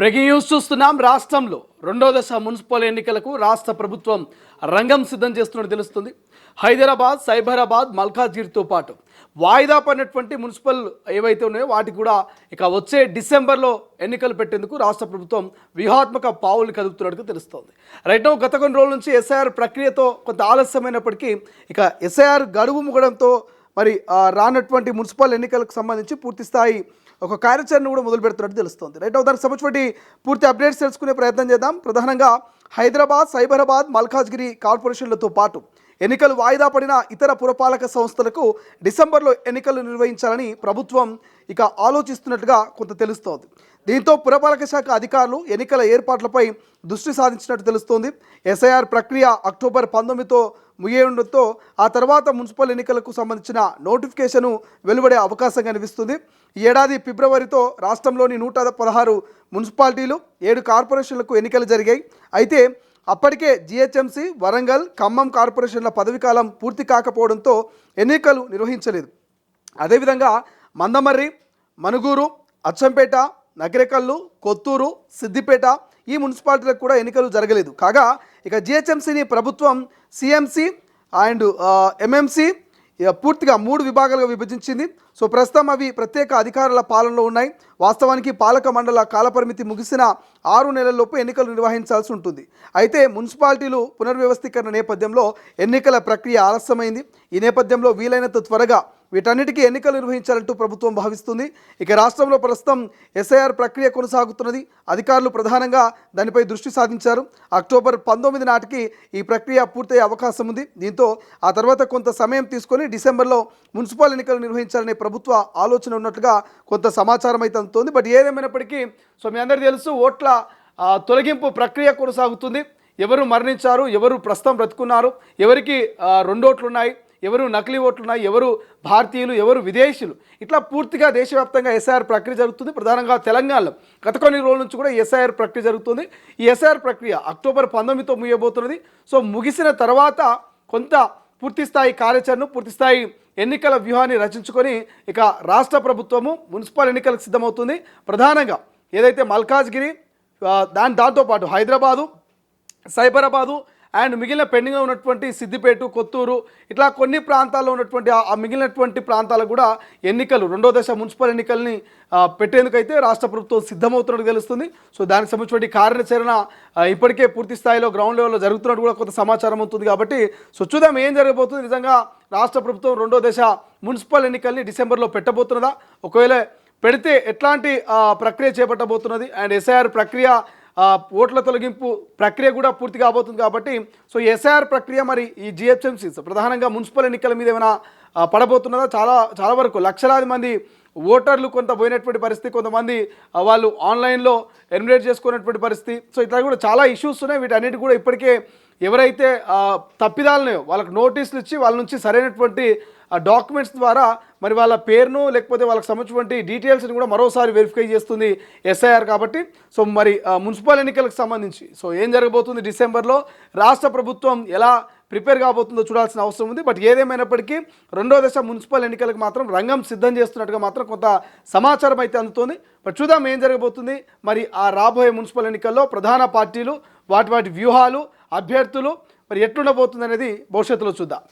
Breaking news చూస్తున్నాం. రాష్ట్రంలో రెండో దశ మున్సిపల్ ఎన్నికలకు రాష్ట్ర ప్రభుత్వం రంగం సిద్ధం చేస్తున్నట్టు తెలుస్తుంది. హైదరాబాద్, సైబరాబాద్, మల్కాజ్గిరితో పాటు వాయిదా పడినటువంటి మున్సిపల్ ఏవైతే ఉన్నాయో వాటికి కూడా ఇక వచ్చే డిసెంబర్లో ఎన్నికలు పెట్టేందుకు రాష్ట్ర ప్రభుత్వం వ్యూహాత్మక పావులు కదుపుతున్నట్టు తెలుస్తోంది. రైట్ నౌ గత కొన్ని రోజుల నుంచి ఎస్ఐఆర్ ప్రక్రియతో కొంత ఆలస్యమైనప్పటికీ ఇక ఎస్ఐఆర్ గడువు ముగడంతో మరి రానటువంటి మున్సిపల్ ఎన్నికలకు సంబంధించి పూర్తి స్థాయి ఒక కార్యాచరణ కూడా మొదలు పెడుతున్నట్టు తెలుస్తుంది. రైట్ దానికి సంబంధించి పూర్తి అప్డేట్స్ తెలుసుకునే ప్రయత్నం చేద్దాం. ప్రధానంగా హైదరాబాద్, సైబరాబాద్, మల్కాజ్గిరి కార్పొరేషన్లతో పాటు ఎన్నికలు వాయిదా పడిన ఇతర పురపాలక సంస్థలకు డిసెంబర్లో ఎన్నికలు నిర్వహించాలని ప్రభుత్వం ఇక ఆలోచిస్తున్నట్టుగా కొంత తెలుస్తోంది. దీంతో పురపాలక శాఖ అధికారులు ఎన్నికల ఏర్పాట్లపై దృష్టి సాధించినట్టు తెలుస్తోంది. ఎస్ఐఆర్ ప్రక్రియ అక్టోబర్ 19తో ముగియడంతో ఆ తర్వాత మున్సిపల్ ఎన్నికలకు సంబంధించిన నోటిఫికేషన్ వెలువడే అవకాశం కనిపిస్తుంది. ఈ ఏడాది ఫిబ్రవరితో రాష్ట్రంలోని 116 మున్సిపాలిటీలు, 7 కార్పొరేషన్లకు ఎన్నికలు జరిగాయి. అయితే అప్పటికే జిహెచ్ఎంసీ, వరంగల్, ఖమ్మం కార్పొరేషన్ల పదవీకాలం పూర్తి కాకపోవడంతో ఎన్నికలు నిర్వహించలేదు. అదేవిధంగా మందమర్రి, మనుగూరు, అచ్చంపేట, నగరేకల్లు, కొత్తూరు, సిద్దిపేట ఈ మున్సిపాలిటీలకు కూడా ఎన్నికలు జరగలేదు. కాగా ఇక జిహెచ్ఎంసీని ప్రభుత్వం సిఎంసి అండ్ ఎంఎంసి పూర్తిగా 3 విభాగాలుగా విభజించింది. సో ప్రస్తుతం అవి ప్రత్యేక అధికారుల పాలనలో ఉన్నాయి. వాస్తవానికి పాలక మండల కాలపరిమితి ముగిసిన 6 నెలల్లోపు ఎన్నికలు నిర్వహించాల్సి ఉంటుంది. అయితే మున్సిపాలిటీలు పునర్వ్యవస్థీకరణ నేపథ్యంలో ఎన్నికల ప్రక్రియ ఆలస్యమైంది. ఈ నేపథ్యంలో వీలైనంత త్వరగా వీటన్నిటికీ ఎన్నికలు నిర్వహించాలంటూ ప్రభుత్వం భావిస్తుంది. ఇక రాష్ట్రంలో ప్రస్తుతం ఎస్ఐఆర్ ప్రక్రియ కొనసాగుతున్నది. అధికారులు ప్రధానంగా దానిపై దృష్టి సాధించారు. అక్టోబర్ 19 నాటికి ఈ ప్రక్రియ పూర్తయ్యే అవకాశం ఉంది. దీంతో ఆ తర్వాత కొంత సమయం తీసుకొని డిసెంబర్లో మున్సిపల్ ఎన్నికలు నిర్వహించాలనే ప్రభుత్వ ఆలోచన ఉన్నట్లుగా కొంత సమాచారం అయితే అందుతోంది. బట్ ఏదేమైనప్పటికీ సో మీ అందరికీ తెలుసు, ఓట్ల తొలగింపు ప్రక్రియ కొనసాగుతుంది. ఎవరు మరణించారు, ఎవరు ప్రస్తుతం బ్రతుకున్నారు, ఎవరికి 2 ఓట్లు ఉన్నాయి, ఎవరు నకిలీ ఓట్లు ఉన్నాయి, ఎవరు భారతీయులు, ఎవరు విదేశీయులు, ఇట్లా పూర్తిగా దేశవ్యాప్తంగా ఎస్ఐఆర్ ప్రక్రియ జరుగుతుంది. ప్రధానంగా తెలంగాణలో గత కొన్ని రోజుల నుంచి కూడా ఎస్ఐఆర్ ప్రక్రియ జరుగుతుంది. ఈ ఎస్ఐఆర్ ప్రక్రియ అక్టోబర్ 19తో ముగియబోతున్నది. సో ముగిసిన తర్వాత కొంత పూర్తిస్థాయి కార్యాచరణ, పూర్తిస్థాయి ఎన్నికల వ్యూహాన్ని రచించుకొని ఇక రాష్ట్ర ప్రభుత్వము మున్సిపల్ ఎన్నికలకు సిద్ధమవుతుంది. ప్రధానంగా ఏదైతే మల్కాజ్గిరి దాంతోపాటు హైదరాబాదు, సైబరాబాదు అండ్ మిగిలిన పెండింగ్లో ఉన్నటువంటి సిద్దిపేట, కొత్తూరు ఇట్లా కొన్ని ప్రాంతాల్లో ఉన్నటువంటి ఆ మిగిలినటువంటి ప్రాంతాలకు కూడా ఎన్నికలు రెండో దశ మున్సిపల్ ఎన్నికల్ని పెట్టేందుకైతే రాష్ట్ర ప్రభుత్వం సిద్ధమవుతున్నట్టు తెలుస్తుంది. సో దానికి సంబంధించిన కార్యాచరణ ఇప్పటికే పూర్తి స్థాయిలో గ్రౌండ్ లెవెల్లో జరుగుతున్నట్టు కూడా కొంత సమాచారం ఉంటుంది. కాబట్టి సో చూద్దాం ఏం జరగబోతుంది. నిజంగా రాష్ట్ర ప్రభుత్వం రెండో దశ మున్సిపల్ ఎన్నికల్ని డిసెంబర్లో పెట్టబోతున్నదా, ఒకవేళ పెడితే ఎట్లాంటి ప్రక్రియ చేపట్టబోతున్నది, అండ్ ఎస్ఐఆర్ ప్రక్రియ ఓట్ల తొలగింపు ప్రక్రియ కూడా పూర్తి కాబోతుంది. కాబట్టి సో ఎస్ఐఆర్ ప్రక్రియ మరి ఈ జిహెచ్ఎంసీస్ ప్రధానంగా మున్సిపల్ ఎన్నికల మీద ఏమైనా పడబోతున్నదా, చాలా వరకు లక్షలాది మంది ఓటర్లు కొంత పోయినటువంటి పరిస్థితి, కొంతమంది వాళ్ళు ఆన్లైన్లో ఎన్రోల్ చేసుకున్నటువంటి పరిస్థితి. సో ఇట్లా కూడా చాలా ఇష్యూస్ ఉన్నాయి. వీటన్నిటి కూడా ఇప్పటికే ఎవరైతే తప్పిదాలన్నాయో వాళ్ళకి నోటీసులు ఇచ్చి వాళ్ళ నుంచి సరైనటువంటి డాక్యుమెంట్స్ ద్వారా మరి వాళ్ళ పేరును లేకపోతే వాళ్ళకి సంబంధించినటువంటి డీటెయిల్స్ని కూడా మరోసారి వెరిఫై చేస్తుంది ఎస్ఐఆర్. కాబట్టి సో మరి మున్సిపల్ ఎన్నికలకు సంబంధించి సో ఏం జరగబోతుంది, డిసెంబర్లో రాష్ట్ర ప్రభుత్వం ఎలా ప్రిపేర్ కాబోతుందో చూడాల్సిన అవసరం ఉంది. బట్ ఏదేమైనప్పటికీ రెండో దశ మున్సిపల్ ఎన్నికలకు మాత్రం రంగం సిద్ధం చేస్తున్నట్టుగా మాత్రం కొంత సమాచారం అయితే అందుతోంది. బట్ చూద్దాం ఏం జరగబోతుంది. మరి ఆ రాబోయే మున్సిపల్ ఎన్నికల్లో ప్రధాన పార్టీలు వాటి వ్యూహాలు, అభ్యర్థులు మరి ఎట్లుండబోతుంది అనేది భవిష్యత్తులో చూద్దాం.